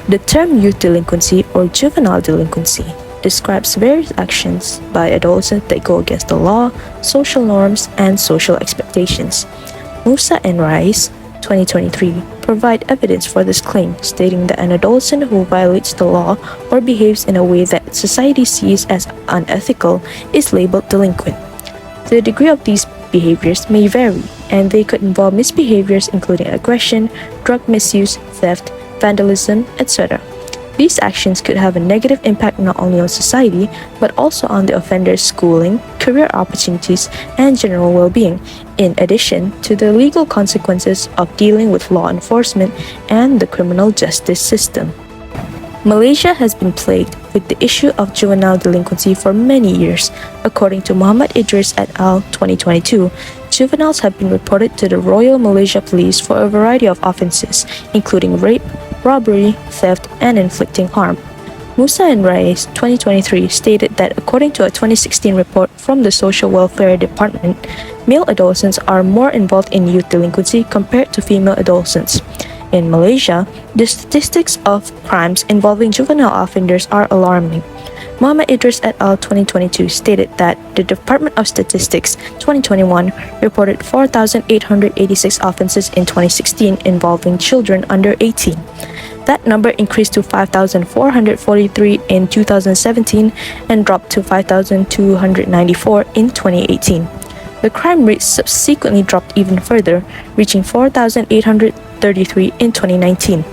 The term youth delinquency or juvenile delinquency describes various actions by adolescents that go against the law, social norms, and social expectations. Musa and Rice, 2023, provide evidence for this claim, stating that an adolescent who violates the law or behaves in a way that society sees as unethical is labeled delinquent. The degree of these behaviors may vary, and they could involve misbehaviors including aggression, drug misuse, theft, vandalism, etc. These actions could have a negative impact not only on society, but also on the offender's schooling, career opportunities, and general well-being, in addition to the legal consequences of dealing with law enforcement and the criminal justice system. Malaysia has been plagued with the issue of juvenile delinquency for many years. According to Muhammad Idris et al. 2022, juveniles have been reported to the Royal Malaysia Police for a variety of offences, including rape, robbery, theft, and inflicting harm. Musa and Reyes, 2023, stated that according to a 2016 report from the Social Welfare Department, male adolescents are more involved in youth delinquency compared to female adolescents. In Malaysia, the statistics of crimes involving juvenile offenders are alarming. Muhammad Idris et al. 2022 stated that the Department of Statistics 2021 reported 4,886 offenses in 2016 involving children under 18. That number increased to 5,443 in 2017 and dropped to 5,294 in 2018. The crime rate subsequently dropped even further, reaching 4,833 in 2019.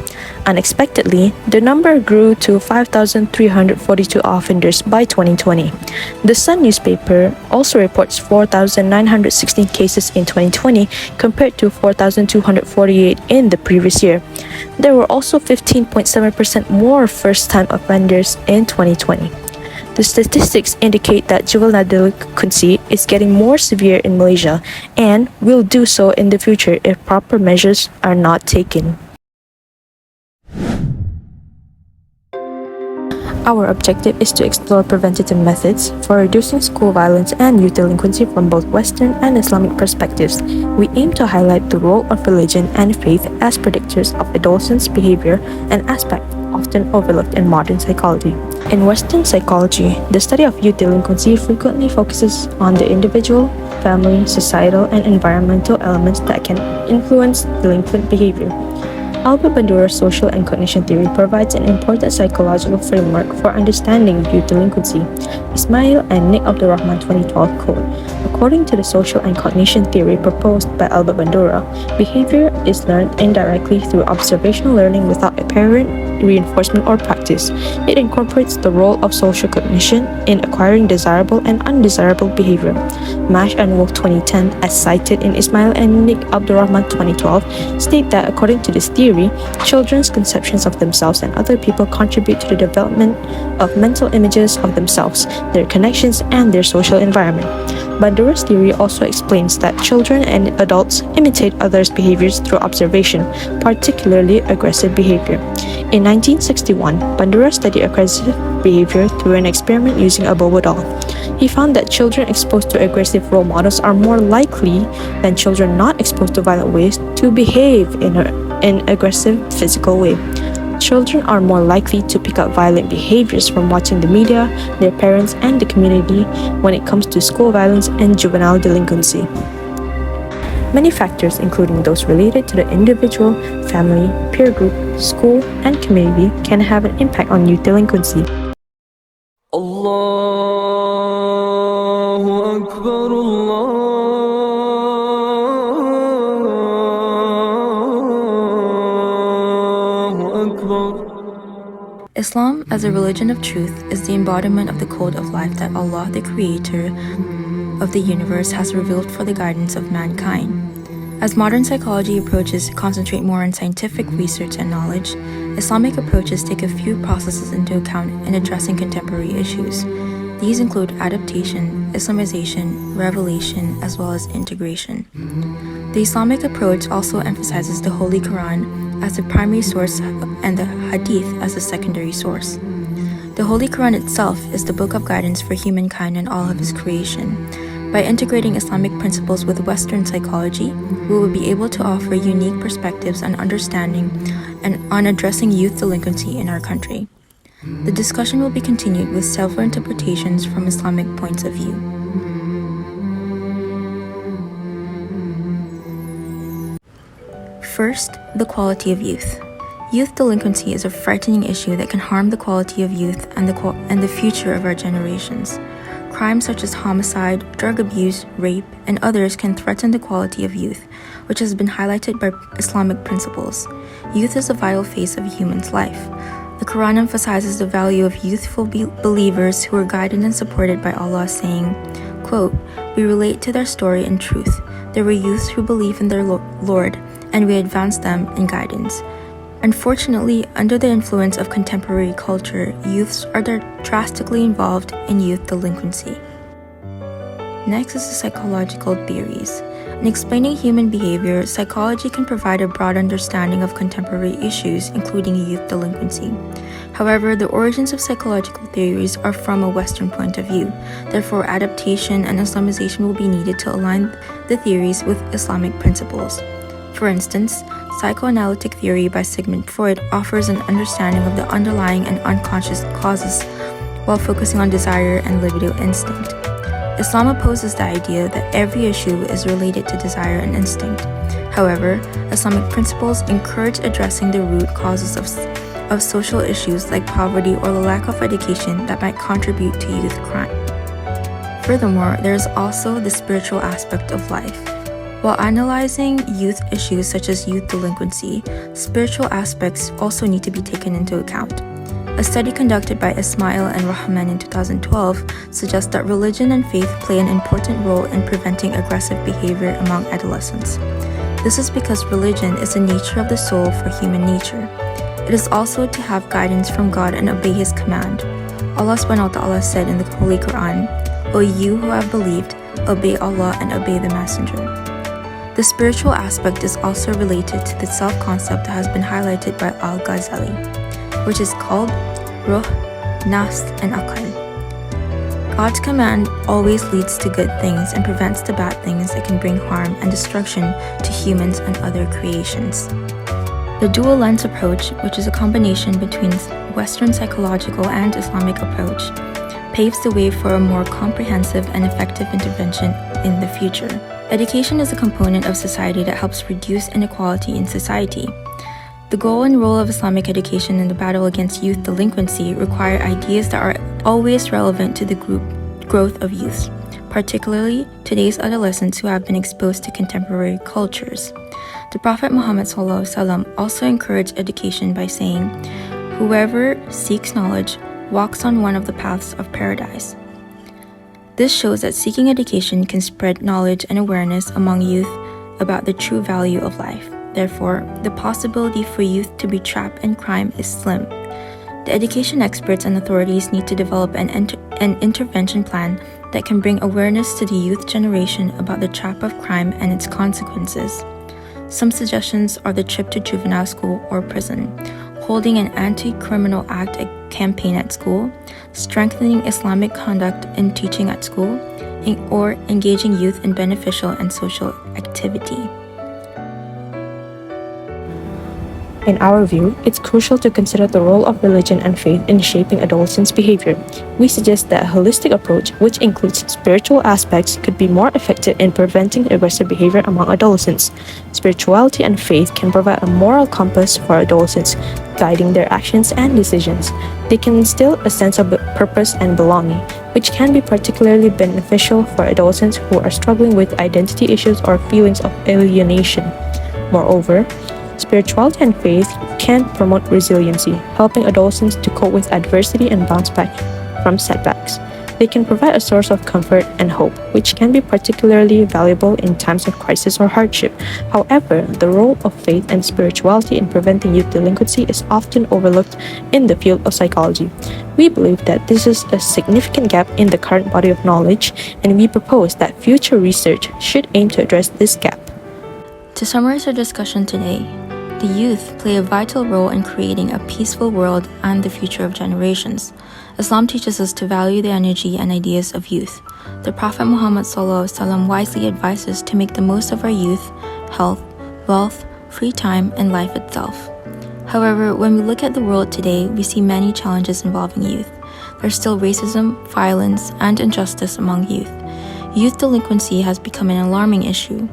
Unexpectedly, the number grew to 5,342 offenders by 2020. The Sun newspaper also reports 4,916 cases in 2020 compared to 4,248 in the previous year. There were also 15.7% more first-time offenders in 2020. The statistics indicate that juvenile delinquency is getting more severe in Malaysia and will do so in the future if proper measures are not taken. Our objective is to explore preventative methods for reducing school violence and youth delinquency from both Western and Islamic perspectives. We aim to highlight the role of religion and faith as predictors of adolescents' behavior, an aspect often overlooked in modern psychology. In Western psychology, the study of youth delinquency frequently focuses on the individual, family, societal, and environmental elements that can influence delinquent behavior. Albert Bandura's social and cognition theory provides an important psychological framework for understanding youth delinquency. Ismail and Nick Abdurrahman 2012 quote, "According to the social and cognition theory proposed by Albert Bandura, behavior is learned indirectly through observational learning without apparent reinforcement or practice. It incorporates the role of social cognition in acquiring desirable and undesirable behavior." Mash and Wolf 2010, as cited in Ismail and Nick Abdurrahman 2012, state that according to this theory, children's conceptions of themselves and other people contribute to the development of mental images of themselves, their connections, and their social environment. Bandura's theory also explains that children and adults imitate others' behaviors through observation, particularly aggressive behavior. In 1961, Bandura studied aggressive behavior through an experiment using a Bobo doll. He found that children exposed to aggressive role models are more likely than children not exposed to violent ways to behave in an aggressive physical way. Children are more likely to pick up violent behaviors from watching the media, their parents, and the community when it comes to school violence and juvenile delinquency. Many factors, including those related to the individual, family, peer group, school, and community, can have an impact on youth delinquency. Allahu Akbar, Allahu Akbar. Islam, as a religion of truth, is the embodiment of the code of life that Allah, the Creator of the universe, has revealed for the guidance of mankind. As modern psychology approaches concentrate more on scientific research and knowledge, Islamic approaches take a few processes into account in addressing contemporary issues. These include adaptation, Islamization, revelation, as well as integration. The Islamic approach also emphasizes the Holy Quran as the primary source and the Hadith as a secondary source. The Holy Quran itself is the book of guidance for humankind and all of its creation. By integrating Islamic principles with Western psychology, we will be able to offer unique perspectives and understanding on addressing youth delinquency in our country. The discussion will be continued with several interpretations from Islamic points of view. First, the quality of youth. Youth delinquency is a frightening issue that can harm the quality of youth and the future of our generations. Crimes such as homicide, drug abuse, rape, and others can threaten the quality of youth, which has been highlighted by Islamic principles. Youth is a vital phase of a human's life. The Quran emphasizes the value of youthful believers who are guided and supported by Allah, saying, quote, "We relate to their story in truth. There were youths who believe in their Lord, and we advance them in guidance." Unfortunately, under the influence of contemporary culture, youths are drastically involved in youth delinquency. Next is the psychological theories. In explaining human behavior, psychology can provide a broad understanding of contemporary issues, including youth delinquency. However, the origins of psychological theories are from a Western point of view. Therefore, adaptation and Islamization will be needed to align the theories with Islamic principles. For instance, psychoanalytic theory by Sigmund Freud offers an understanding of the underlying and unconscious causes while focusing on desire and libido instinct. Islam opposes the idea that every issue is related to desire and instinct. However, Islamic principles encourage addressing the root causes of social issues like poverty or the lack of education that might contribute to youth crime. Furthermore, there is also the spiritual aspect of life. While analyzing youth issues such as youth delinquency, spiritual aspects also need to be taken into account. A study conducted by Ismail and Rahman in 2012 suggests that religion and faith play an important role in preventing aggressive behavior among adolescents. This is because religion is the nature of the soul for human nature. It is also to have guidance from God and obey His command. Allah subhanahu wa ta'ala said in the Holy Quran, "O you who have believed, obey Allah and obey the Messenger." The spiritual aspect is also related to the self-concept that has been highlighted by Al-Ghazali, which is called Ruh, Nafs, and Aql. God's command always leads to good things and prevents the bad things that can bring harm and destruction to humans and other creations. The dual lens approach, which is a combination between Western psychological and Islamic approach, paves the way for a more comprehensive and effective intervention in the future. Education is a component of society that helps reduce inequality in society. The goal and role of Islamic education in the battle against youth delinquency require ideas that are always relevant to the growth of youth, particularly today's adolescents who have been exposed to contemporary cultures. The Prophet Muhammad ﷺ also encouraged education by saying, "Whoever seeks knowledge walks on one of the paths of paradise." This shows that seeking education can spread knowledge and awareness among youth about the true value of life. Therefore, the possibility for youth to be trapped in crime is slim. The education experts and authorities need to develop an intervention plan that can bring awareness to the youth generation about the trap of crime and its consequences. Some suggestions are the trip to juvenile school or prison, holding an anti-criminal act campaign at school, strengthening Islamic conduct in teaching at school, or engaging youth in beneficial and social activity. In our view, it's crucial to consider the role of religion and faith in shaping adolescents' behavior. We suggest that a holistic approach, which includes spiritual aspects, could be more effective in preventing aggressive behavior among adolescents. Spirituality and faith can provide a moral compass for adolescents, guiding their actions and decisions. They can instill a sense of purpose and belonging, which can be particularly beneficial for adolescents who are struggling with identity issues or feelings of alienation. Moreover, spirituality and faith can promote resiliency, helping adolescents to cope with adversity and bounce back from setbacks. They can provide a source of comfort and hope, which can be particularly valuable in times of crisis or hardship. However, the role of faith and spirituality in preventing youth delinquency is often overlooked in the field of psychology. We believe that this is a significant gap in the current body of knowledge, and we propose that future research should aim to address this gap. To summarize our discussion today, the youth play a vital role in creating a peaceful world and the future of generations. Islam teaches us to value the energy and ideas of youth. the Prophet Muhammad ﷺ wisely advises to make the most of our youth, health, wealth, free time, and life itself. However, when we look at the world today, we see many challenges involving youth. There's still racism, violence, and injustice among youth. Youth delinquency has become an alarming issue.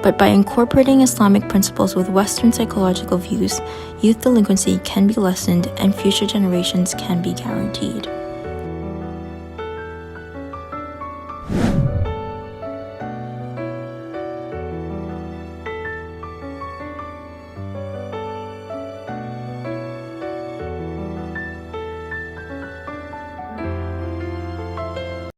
But by incorporating Islamic principles with Western psychological views, youth delinquency can be lessened and future generations can be guaranteed.